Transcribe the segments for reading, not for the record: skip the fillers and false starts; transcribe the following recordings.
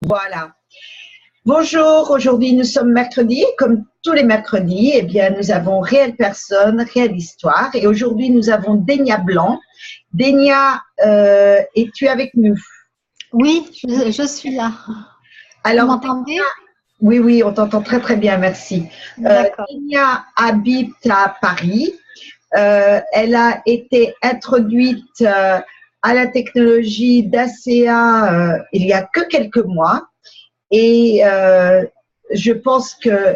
Voilà. Bonjour, aujourd'hui nous sommes mercredi. Comme tous les mercredis, eh bien, nous avons Réelle Personne, Réelle Histoire. Et aujourd'hui, nous avons Dénia Blanc. Dénia, es-tu avec nous? Oui, je suis là. Alors, Vous m'entendez? oui, oui, on t'entend très très bien, merci. D'accord. Dénia habite à Paris. Elle a été introduite à la technologie d'ACA il y a que quelques mois. Et je pense que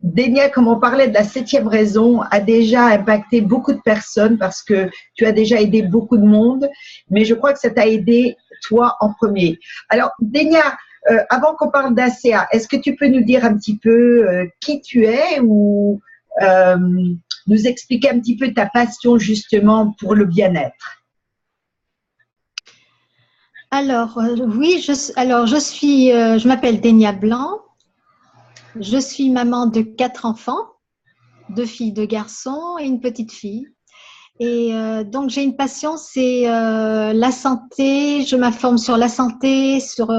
Dénia, comme on parlait de la 7e raison, a déjà impacté beaucoup de personnes parce que tu as déjà aidé beaucoup de monde, mais je crois que ça t'a aidé toi en premier. Alors, Dénia, avant qu'on parle d'ACA, est-ce que tu peux nous dire un petit peu qui tu es ou nous expliquer un petit peu ta passion justement pour le bien-être? Alors, oui, je m'appelle Dénia Blanc. Je suis maman de 4 enfants, 2 filles, 2 garçons et une petite fille. Et donc, j'ai une passion, c'est la santé. Je m'informe sur la santé, sur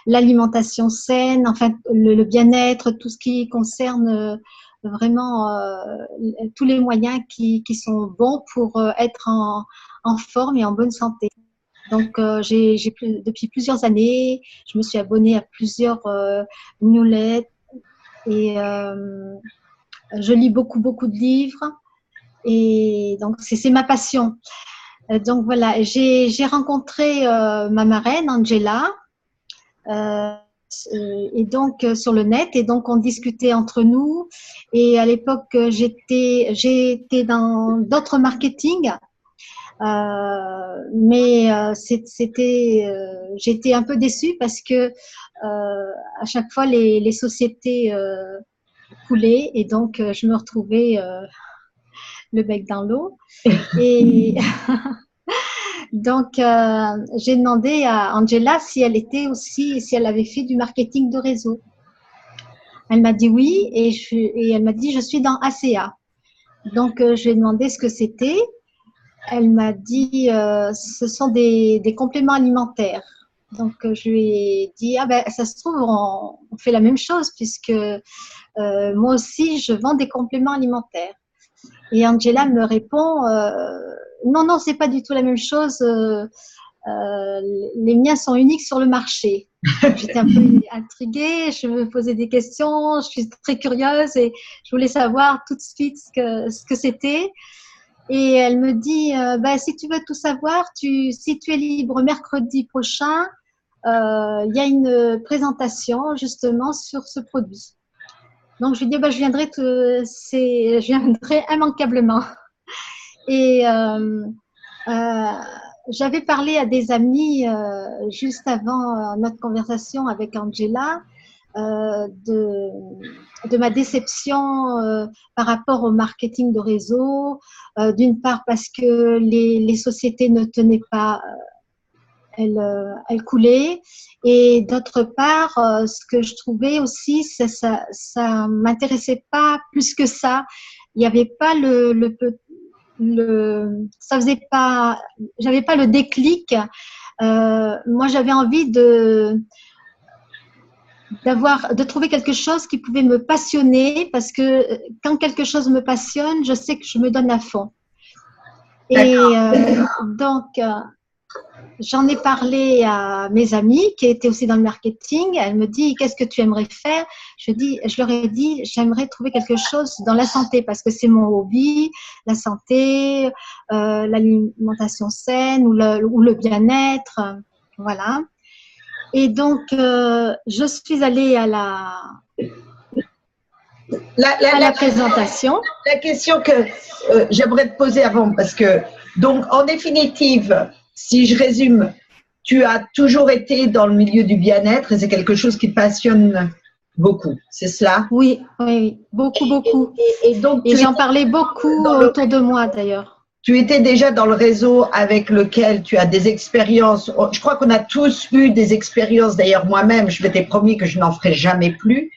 l'alimentation saine, enfin, le bien-être, tout ce qui concerne vraiment tous les moyens qui sont bons pour être en forme et en bonne santé. Donc, depuis plusieurs années, je me suis abonnée à plusieurs newsletters et je lis beaucoup de livres. Et donc, c'est ma passion. Donc, voilà, j'ai rencontré ma marraine, Angela, euh, et donc sur le net. Et donc, on discutait entre nous. Et à l'époque, j'étais dans d'autres marketing. Mais j'étais un peu déçue parce que à chaque fois les sociétés coulaient et donc je me retrouvais le bec dans l'eau. Et donc j'ai demandé à Angela si elle avait fait du marketing de réseau. Elle m'a dit oui et elle m'a dit je suis dans ACA. Donc je lui ai demandé ce que c'était. Elle m'a dit ce sont des compléments alimentaires. Donc je lui ai dit ah ben ça se trouve on fait la même chose puisque moi aussi je vends des compléments alimentaires. Et Angela me répond non c'est pas du tout la même chose. Les miens sont uniques sur le marché. J'étais un peu intriguée, je me posais des questions, je suis très curieuse et je voulais savoir tout de suite ce que c'était. Et elle me dit, si tu veux tout savoir, si tu es libre mercredi prochain, il y a une présentation justement sur ce produit. Donc, je lui dis, je viendrai immanquablement. Et j'avais parlé à des amis juste avant notre conversation avec Angela de ma déception par rapport au marketing de réseau. D'une part parce que les sociétés ne tenaient pas, elles coulaient. Et d'autre part, ce que je trouvais aussi, ça m'intéressait pas plus que ça. Il n'y avait pas ça faisait pas, j'avais pas le déclic. Moi, j'avais envie de trouver quelque chose qui pouvait me passionner parce que quand quelque chose me passionne, je sais que je me donne à fond. Et donc, j'en ai parlé à mes amis qui étaient aussi dans le marketing. Elle me dit, qu'est-ce que tu aimerais faire? Je leur ai dit, j'aimerais trouver quelque chose dans la santé parce que c'est mon hobby, la santé, l'alimentation saine ou le bien-être. Voilà. Et donc, je suis allée à la présentation. La question que j'aimerais te poser avant, parce que, donc, en définitive, si je résume, tu as toujours été dans le milieu du bien-être et c'est quelque chose qui te passionne beaucoup, c'est cela? Oui, beaucoup. Et donc, et j'en parlais beaucoup autour de moi d'ailleurs. Tu étais déjà dans le réseau avec lequel tu as des expériences. Je crois qu'on a tous eu des expériences. D'ailleurs, moi-même, je m'étais promis que je n'en ferai jamais plus.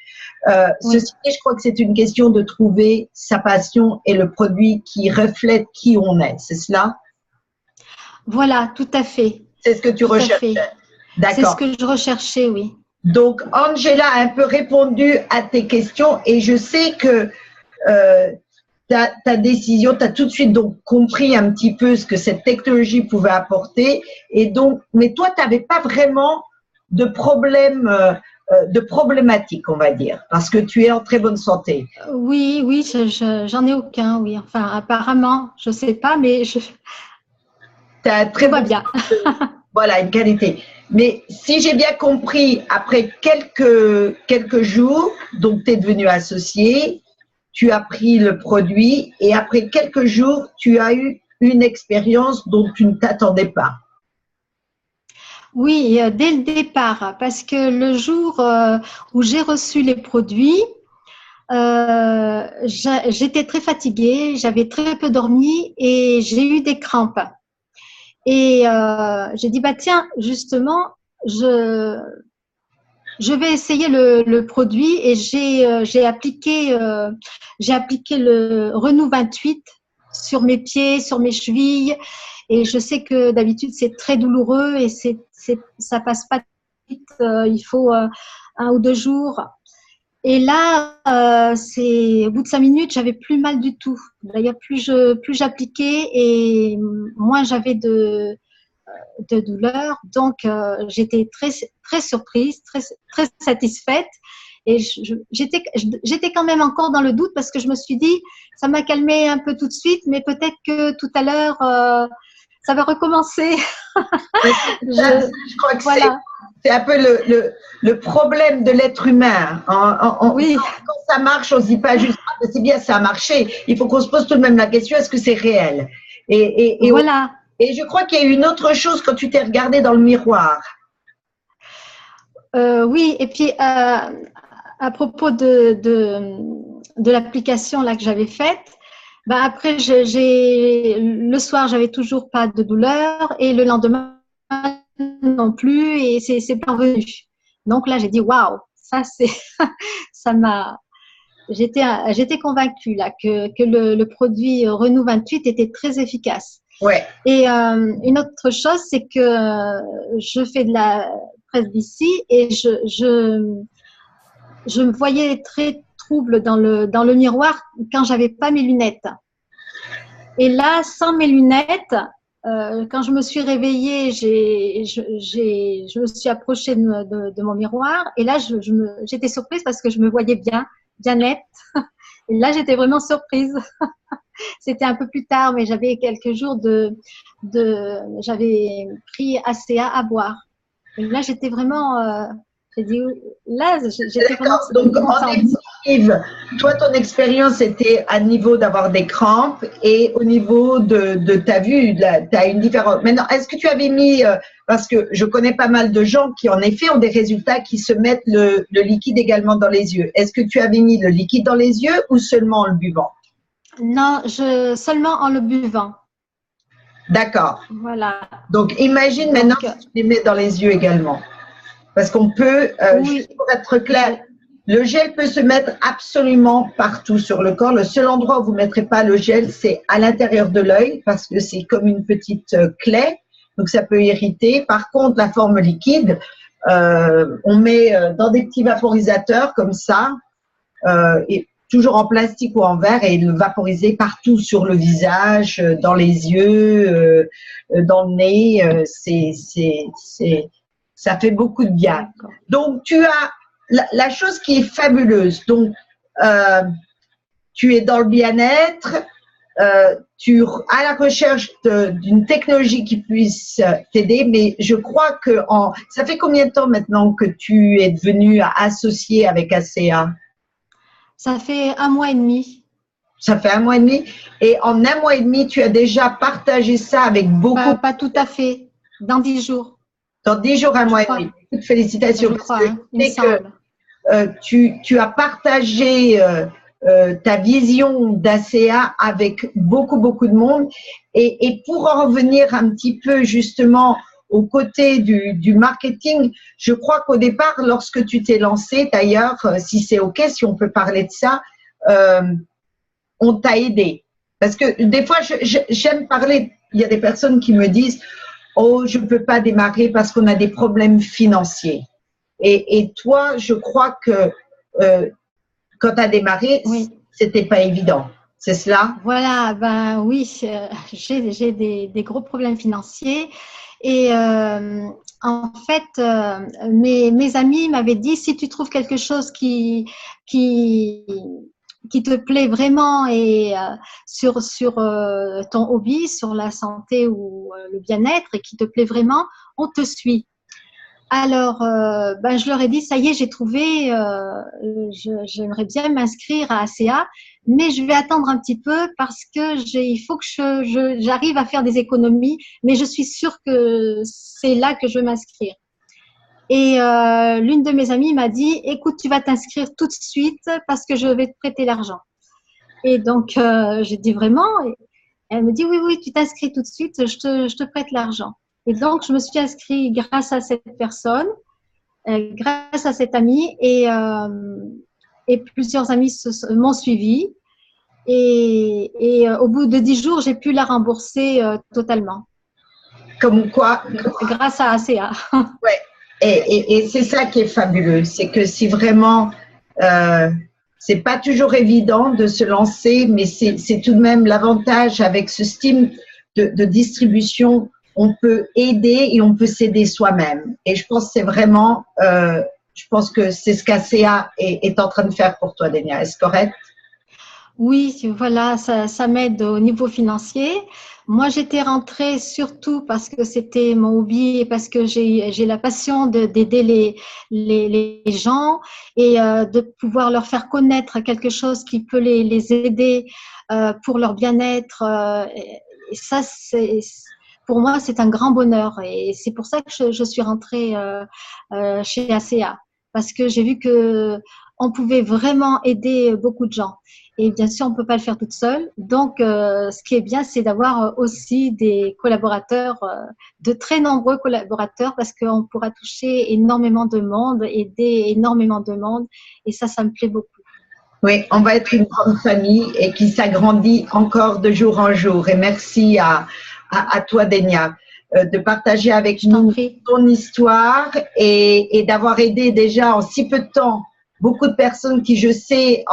Oui. Ceci dit, je crois que c'est une question de trouver sa passion et le produit qui reflète qui on est. C'est cela? Voilà, tout à fait. C'est ce que tu recherchais. C'est ce que je recherchais, oui. Donc, Angela a un peu répondu à tes questions et je sais que ta décision, tu as tout de suite donc compris un petit peu ce que cette technologie pouvait apporter. Et donc, mais toi, tu n'avais pas vraiment de problème, de problématique, on va dire, parce que tu es en très bonne santé. Oui, oui, j'en ai aucun, oui. Enfin, apparemment, je ne sais pas, mais Très tout va bonne bien. Voilà, une qualité. Mais si j'ai bien compris, après quelques jours, donc tu es devenu associé, tu as pris le produit et après quelques jours, tu as eu une expérience dont tu ne t'attendais pas. Oui, dès le départ, parce que le jour où j'ai reçu les produits, j'étais très fatiguée, j'avais très peu dormi et j'ai eu des crampes. Et j'ai dit, bah tiens, justement, je, je vais essayer le produit et j'ai appliqué le Renou 28 sur mes pieds, sur mes chevilles. Et je sais que d'habitude, c'est très douloureux et ça passe pas vite. Il faut 1 ou 2 jours. Et là, au bout de 5 minutes, j'avais plus mal du tout. D'ailleurs, plus j'appliquais et moins j'avais de douleur. Donc, j'étais très surprise, très satisfaite. Et j'étais quand même encore dans le doute parce que je me suis dit, ça m'a calmé un peu tout de suite, mais peut-être que tout à l'heure, ça va recommencer. Je crois que Voilà. c'est un peu le problème de l'être humain. Oui. Quand ça marche, on ne se dit pas juste, ah, c'est bien, ça a marché. Il faut qu'on se pose tout de même la question, est-ce que c'est réel? Voilà. Et je crois qu'il y a une autre chose quand tu t'es regardé dans le miroir. Oui, et puis à propos de l'application là que j'avais faite, bah après le soir j'avais toujours pas de douleur et le lendemain non plus et c'est pas revenu. Donc là j'ai dit waouh, ça c'est ça m'a j'étais convaincue là que le produit Renou 28 était très efficace. Ouais. Et une autre chose, c'est que je fais de la presse d'ici et je me voyais très trouble dans le miroir quand j'avais pas mes lunettes. Et là, sans mes lunettes, quand je me suis réveillée, je me suis approchée de mon miroir et là, j'étais surprise parce que je me voyais bien nette. Et là, j'étais vraiment surprise. C'était un peu plus tard, mais j'avais quelques jours j'avais pris ACA à boire. Et là, j'étais vraiment, j'ai dit, là, j'étais vraiment Donc, en contente. définitive, toi, ton expérience était à niveau d'avoir des crampes et au niveau de ta vue, tu as une différence. Maintenant, est-ce que tu avais mis, parce que je connais pas mal de gens qui, en effet, ont des résultats qui se mettent le liquide également dans les yeux. Est-ce que tu avais mis le liquide dans les yeux ou seulement en le buvant? Non, seulement en le buvant. D'accord. Voilà. Donc, imagine maintenant si tu les mets dans les yeux également. Parce qu'on peut, Oui, juste pour être clair, le gel peut se mettre absolument partout sur le corps. Le seul endroit où vous ne mettrez pas le gel, c'est à l'intérieur de l'œil parce que c'est comme une petite clé. Donc, ça peut irriter. Par contre, la forme liquide, on met dans des petits vaporisateurs comme ça, et toujours en plastique ou en verre et le vaporiser partout sur le visage, dans les yeux, dans le nez. Ça fait beaucoup de bien. Donc, tu as la chose qui est fabuleuse. Donc, tu es dans le bien-être, tu à la recherche d'une technologie qui puisse t'aider, mais je crois que ça fait combien de temps maintenant que tu es devenu associé avec ACA? Ça fait 1 mois et demi. Ça fait 1 mois et demi. Et en 1 mois et demi, tu as déjà partagé ça avec beaucoup. Pas tout à fait. Dans 10 jours. Dans 10 jours, 1 mois et demi. Toutes félicitations. Je crois, il me semble. Tu as partagé ta vision d'ACA avec beaucoup de monde. Et pour en revenir un petit peu justement aux côtés du marketing, je crois qu'au départ, lorsque tu t'es lancé, d'ailleurs, si c'est OK, si on peut parler de ça, on t'a aidé. Parce que des fois, j'aime parler, il y a des personnes qui me disent « Oh, je ne peux pas démarrer parce qu'on a des problèmes financiers. » Et toi, je crois que quand tu as démarré, Oui. c'était pas évident. C'est cela? Voilà, ben oui, j'ai des gros problèmes financiers et en fait, mes amis m'avaient dit si tu trouves quelque chose qui, qui te plaît vraiment et sur ton hobby, sur la santé ou le bien-être et qui te plaît vraiment, on te suit. Alors, ben, je leur ai dit, ça y est, j'ai trouvé, j'aimerais bien m'inscrire à ACA, mais je vais attendre un petit peu parce que il faut que j'arrive à faire des économies, mais je suis sûre que c'est là que je veux m'inscrire. Et l'une de mes amies m'a dit, écoute, tu vas t'inscrire tout de suite parce que je vais te prêter l'argent. Et donc, j'ai dit vraiment? Et elle me dit, oui, oui, tu t'inscris tout de suite, je te prête l'argent. Et donc, je me suis inscrite grâce à cette personne, grâce à cette amie, et plusieurs amis m'ont suivi. Et au bout de 10 jours, j'ai pu la rembourser totalement. Comme quoi, Grâce à ACA. ouais. Et c'est ça qui est fabuleux, c'est que si vraiment, c'est pas toujours évident de se lancer, mais c'est tout de même l'avantage avec ce style de distribution, on peut aider et on peut s'aider soi-même. Et je pense que c'est vraiment, je pense que c'est ce qu'ACA est en train de faire pour toi, Denia. Est-ce correct? Oui, voilà, ça m'aide au niveau financier. Moi, j'étais rentrée surtout parce que c'était mon hobby et parce que j'ai la passion d'aider les gens et de pouvoir leur faire connaître quelque chose qui peut les aider pour leur bien-être. Et ça, pour moi, c'est un grand bonheur et c'est pour ça que je suis rentrée chez ACA parce que j'ai vu que on pouvait vraiment aider beaucoup de gens. Et bien sûr, on ne peut pas le faire toute seule. Donc, ce qui est bien, c'est d'avoir aussi des collaborateurs, de très nombreux collaborateurs, parce qu'on pourra toucher énormément de monde, aider énormément de monde. Et ça me plaît beaucoup. Oui, on va être une grande famille et qui s'agrandit encore de jour en jour. Et merci à toi, Denia, de partager avec Je t'en nous prie. ton histoire et d'avoir aidé déjà en si peu de temps beaucoup de personnes qui, je sais,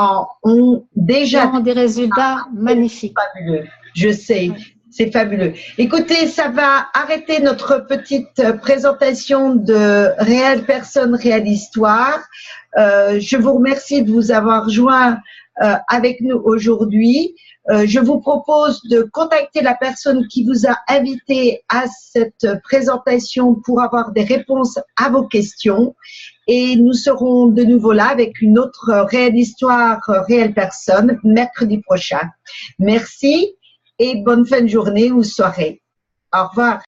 ont Qui déjà ont des résultats magnifiques. fabuleux. Je sais, Oui. c'est fabuleux. Écoutez, ça va arrêter notre petite présentation de Réelle Personne, Réelle Histoire. Je vous remercie de vous avoir joint avec nous aujourd'hui. Je vous propose de contacter la personne qui vous a invité à cette présentation pour avoir des réponses à vos questions. Et nous serons de nouveau là avec une autre réelle histoire, réelle personne, mercredi prochain. Merci et bonne fin de journée ou soirée. Au revoir.